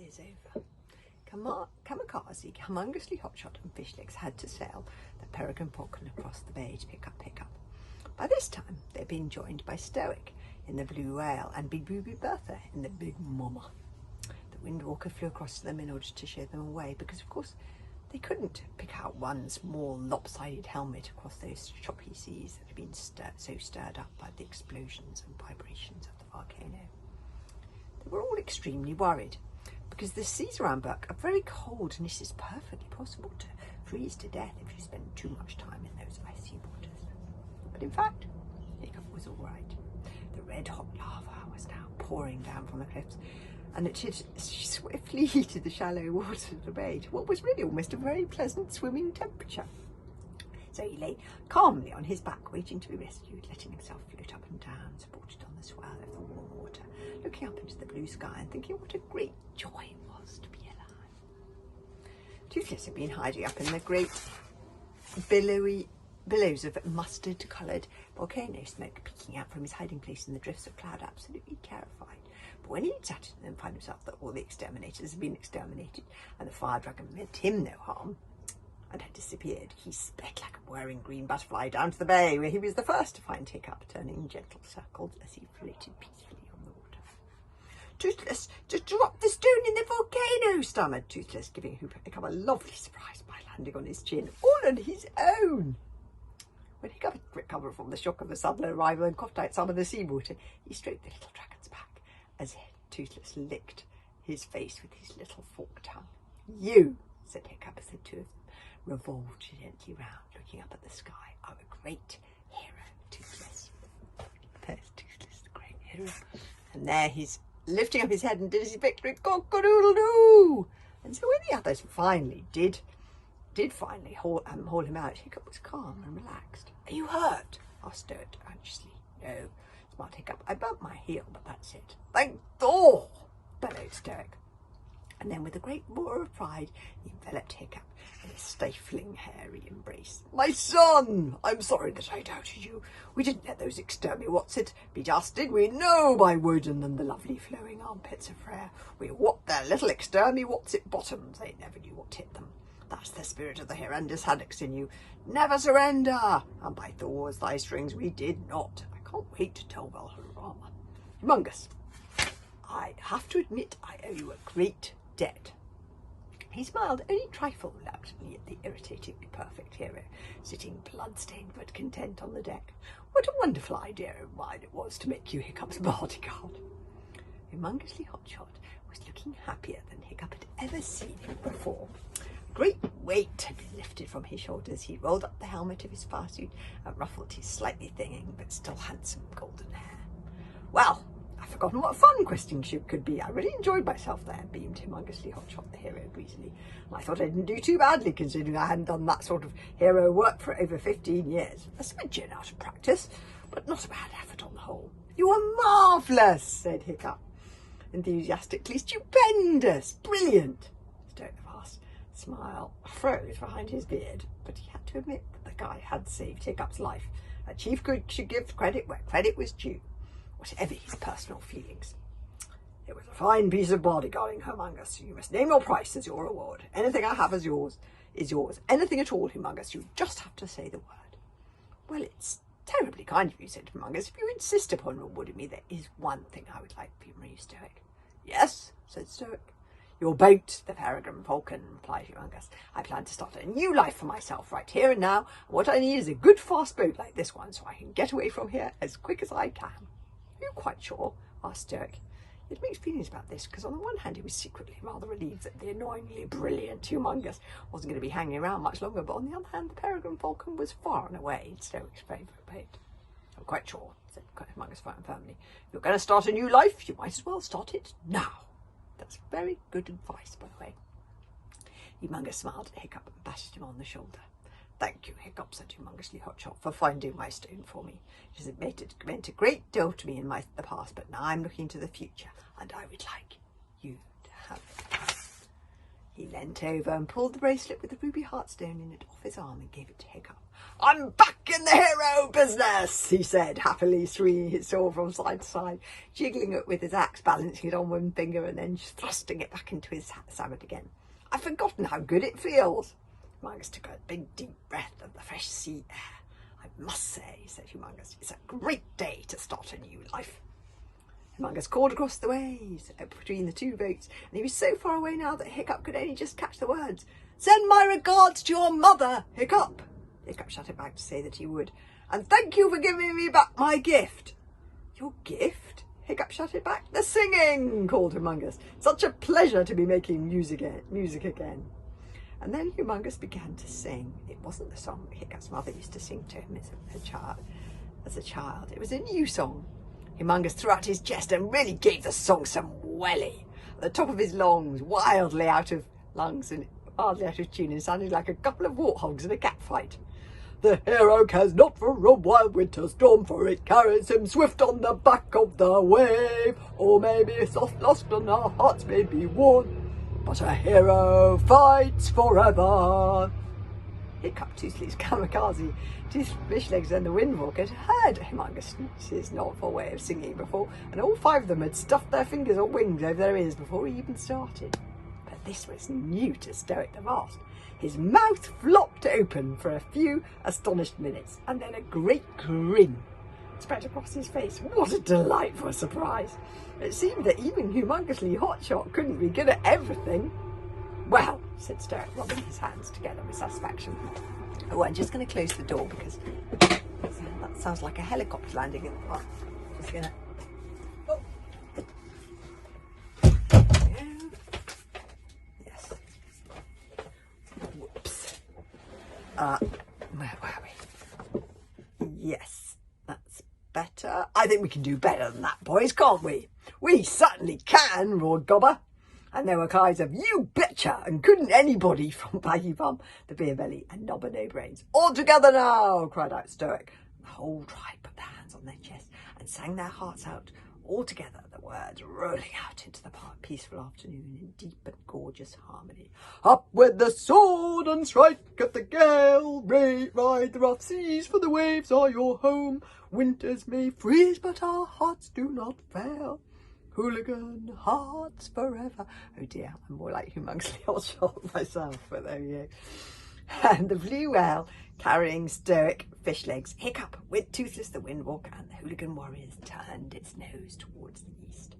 is over. Kamikaze, Humongously Hotshot and Fishlegs had to sail the Peregrine Falcon across the bay to pick up Hiccup. By this time, they'd been joined by Stoic in the Blue Whale and Big Booby Bertha in the Big Mama. The Windwalker flew across to them in order to show them a way, because of course they couldn't pick out one small lopsided helmet across those choppy seas that had been so stirred up by the explosions and vibrations of the volcano. They were all extremely worried, because the seas around Berk are very cold and it is perfectly possible to freeze to death if you spend too much time in those icy waters. But in fact, Hiccup was all right. The red-hot lava was now pouring down from the cliffs, and it had swiftly heated the shallow waters of the bay to what was really almost a very pleasant swimming temperature. So he lay calmly on his back, waiting to be rescued, letting himself float up and down, supported on the swell of the warm water, looking up into the blue sky and thinking what a great joy it was to be alive. Toothless had been hiding up in the great billows of mustard-coloured volcano smoke peeking out from his hiding place in the drifts of cloud, absolutely terrified. But when he sat in and found himself that all the exterminators had been exterminated and the fire dragon meant him no harm and had disappeared, he sped like a whirring green butterfly down to the bay, where he was the first to find Hiccup, turning gentle circles as he floated peacefully on the water. Toothless, just drop the stone in the volcano, stammered Toothless, giving Hiccup a lovely surprise by landing on his chin, all on his own. When Hiccup had recovered from the shock of the sudden arrival and coughed out some of the seawater, he stroked the little dragon's back as Toothless licked his face with his little forked tongue. "You," said Hiccup as the two of them revolved gently round, looking up at the sky, "are a great hero, Toothless." There's Toothless, the great hero. And there he's lifting up his head and did his victory cock-a-doodle-doo. And so when the others finally did finally haul him out, Hiccup was calm and relaxed. "Are you hurt?" asked Stoic anxiously. "No," smiled Hiccup. "I bumped my heel, but that's it." "Thank Thor!" bellowed Stoic. And then with a great roar of pride, he enveloped Hiccup in a stifling, hairy embrace. "My son! I'm sorry that I doubted you. We didn't let those extermi-what's-it beat us, did we? No, by Woden and the lovely flowing armpits of Freyr. We whopped their little extermi-what's-it bottoms. They never knew what hit them. That's the spirit of the Hirundus haddocks in you. Never surrender! And by Thor's thy strings, we did not. I can't wait to tell Valhalla. Humongous, I have to admit I owe you a great debt." He smiled only a trifle reluctantly at the irritatingly perfect hero, sitting blood-stained but content on the deck. "What a wonderful idea of mine it was to make you Hiccup's bodyguard." Humongously Hotshot was looking happier than Hiccup had ever seen him before. A great weight had been lifted from his shoulders. He rolled up the helmet of his farsuit and ruffled his slightly thinning but still handsome golden hair. "Well, I've forgotten what a fun questing ship could be. I really enjoyed myself there," beamed Humongously Hotshot, the hero, breezily. "I thought I didn't do too badly, considering I hadn't done that sort of hero work for over 15 years. A smidgen out of practice, but not a bad effort on the whole." "You are marvellous," said Hiccup, enthusiastically. "Stupendous! Brilliant!" Stoic vast smile froze behind his beard, but he had to admit that the guy had saved Hiccup's life. A chief should give credit where credit was due, whatever his personal feelings. "It was a fine piece of bodyguarding, Humongous. You must name your price as your reward. Anything I have is yours. Anything at all, Humongous. You just have to say the word." "Well, it's terribly kind of you," said Humongous. "If you insist upon rewarding me, there is one thing I would like from you, Stoic." "Yes," said Stoic. "Your boat, the Peregrine Falcon," replied Humongous. "I plan to start a new life for myself right here and now, and what I need is a good fast boat like this one, so I can get away from here as quick as I can." "Are you quite sure?" asked Stoic. He had mixed feelings about this, because on the one hand he was secretly rather relieved that the annoyingly brilliant Humongous wasn't going to be hanging around much longer, but on the other hand the Peregrine Falcon was far and away Stoic's favourite boat. "I'm quite sure," said Humongous firmly. "If you're going to start a new life, you might as well start it now." That's very good advice, by the way. Humongous smiled at Hiccup and patted him on the shoulder. "Thank you, Hiccup," said Humongously Hotshot, "for finding my stone for me. It has meant a great deal to me in the past, but now I'm looking to the future, and I would like you to have it." He leant over and pulled the bracelet with the ruby heartstone in it off his arm and gave it to Hiccup. I'm back in the hero business, he said, happily swinging his sword from side to side, jiggling it with his axe, balancing it on one finger and then thrusting it back into his saddle again. I've forgotten how good it feels. Humongous took a big deep breath of the fresh sea air. I must say, said Humongous, it's a great day to start a new life. Humongous called across the waves between the two boats, and he was so far away now that Hiccup could only just catch the words. Send my regards to your mother, Hiccup. Hiccup shouted back to say that he would. And thank you for giving me back my gift. Your gift? Hiccup shouted back. The singing, called Humongous. Such a pleasure to be making music again. And then Humongous began to sing. It wasn't the song that Hiccup's mother used to sing to him as a child. It was a new song. Humongous threw out his chest and really gave the song some welly. At the top of his lungs, wildly out of tune, and sounded like a couple of warthogs in a cat fight. The hero cares not for a wild winter storm, for it carries him swift on the back of the wave. Or maybe soft lost and our hearts may be worn, but a hero fights forever. Hiccup, Toothless, Kamikaze, Fishlegs and the Windwalk had heard Humongous' novel way of singing before, and all five of them had stuffed their fingers or wings over their ears before he even started. But this was new to Stoic the Vast. His mouth flopped open for a few astonished minutes, and then a great grin spread across his face. What a delightful surprise! It seemed that even Humongously Hotshot couldn't be good at everything. Well, said Stoic, rubbing his hands together with satisfaction. Oh, I'm just going to close the door because that sounds like a helicopter landing in the park. Just going to... Oh. Yes. Whoops. Where were we? Yes, that's better. I think we can do better than that, boys, can't we? We certainly can, roared Gobber. And there were cries of, you betcha, and couldn't anybody, from Baggy Bum, the Beer Belly, and Nobber No Brains. All together now, cried out Stoic. The whole tribe put their hands on their chests and sang their hearts out, all together, the words rolling out into the peaceful afternoon in deep and gorgeous harmony. Up with the sword and strike at the gale, ride the rough seas, for the waves are your home. Winters may freeze, but our hearts do not fail. Hooligan hearts forever. Oh dear, I'm more like Humongously Hotshot myself, but there we go. And the blue whale, carrying Stoic, Fishlegs, Hiccup, with Toothless the Windwalk, and the Hooligan warriors turned its nose towards the east,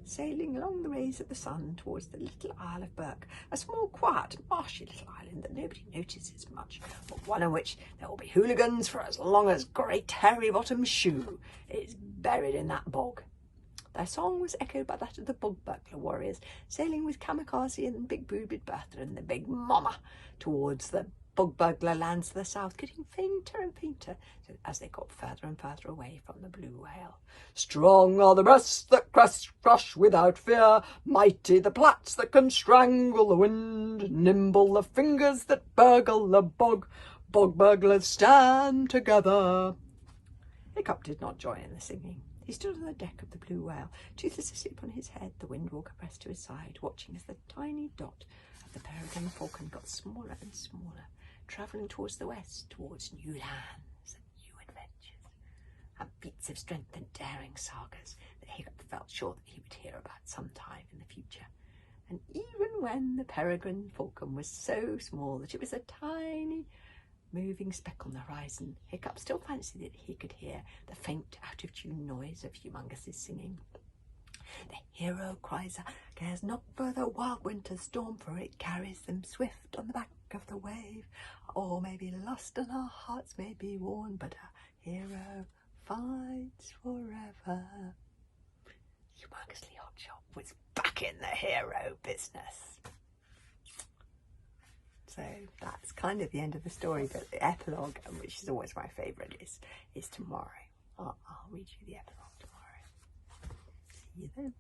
sailing along the rays of the sun towards the little Isle of Berk, a small, quiet, marshy little island that nobody notices much, but one on which there will be hooligans for as long as Great Hairy Bottom's shoe is buried in that bog. Their song was echoed by that of the Bog Burglar warriors, sailing with Kamikaze and Big Boobed Bertha and the Big Mama towards the Bog Burglar lands to the south, getting fainter and fainter as they got further and further away from the blue whale. Strong are the breasts that crush without fear, mighty the plaits that can strangle the wind, nimble the fingers that burgle the bog. Bog burglars stand together. Hiccup did not join in the singing. He stood on the deck of the blue whale, Toothless asleep on his head, the Windwalker pressed to his side, watching as the tiny dot of the Peregrine Falcon got smaller and smaller, travelling towards the west, towards new lands and new adventures, and feats of strength and daring sagas that Hiccup felt sure that he would hear about some time in the future. And even when the Peregrine Falcon was so small that it was a tiny moving speck on the horizon, Hiccup still fancied that he could hear the faint, out-of-tune noise of Humongous's singing. The hero cries out, cares not for the wild winter storm, for it carries them swift on the back of the wave. All may be lost and our hearts may be worn, but our hero fights forever. Humongously Hotshot was back in the hero business. So that's kind of the end of the story, but the epilogue, which is always my favourite, is tomorrow. I'll read you the epilogue tomorrow. See you then.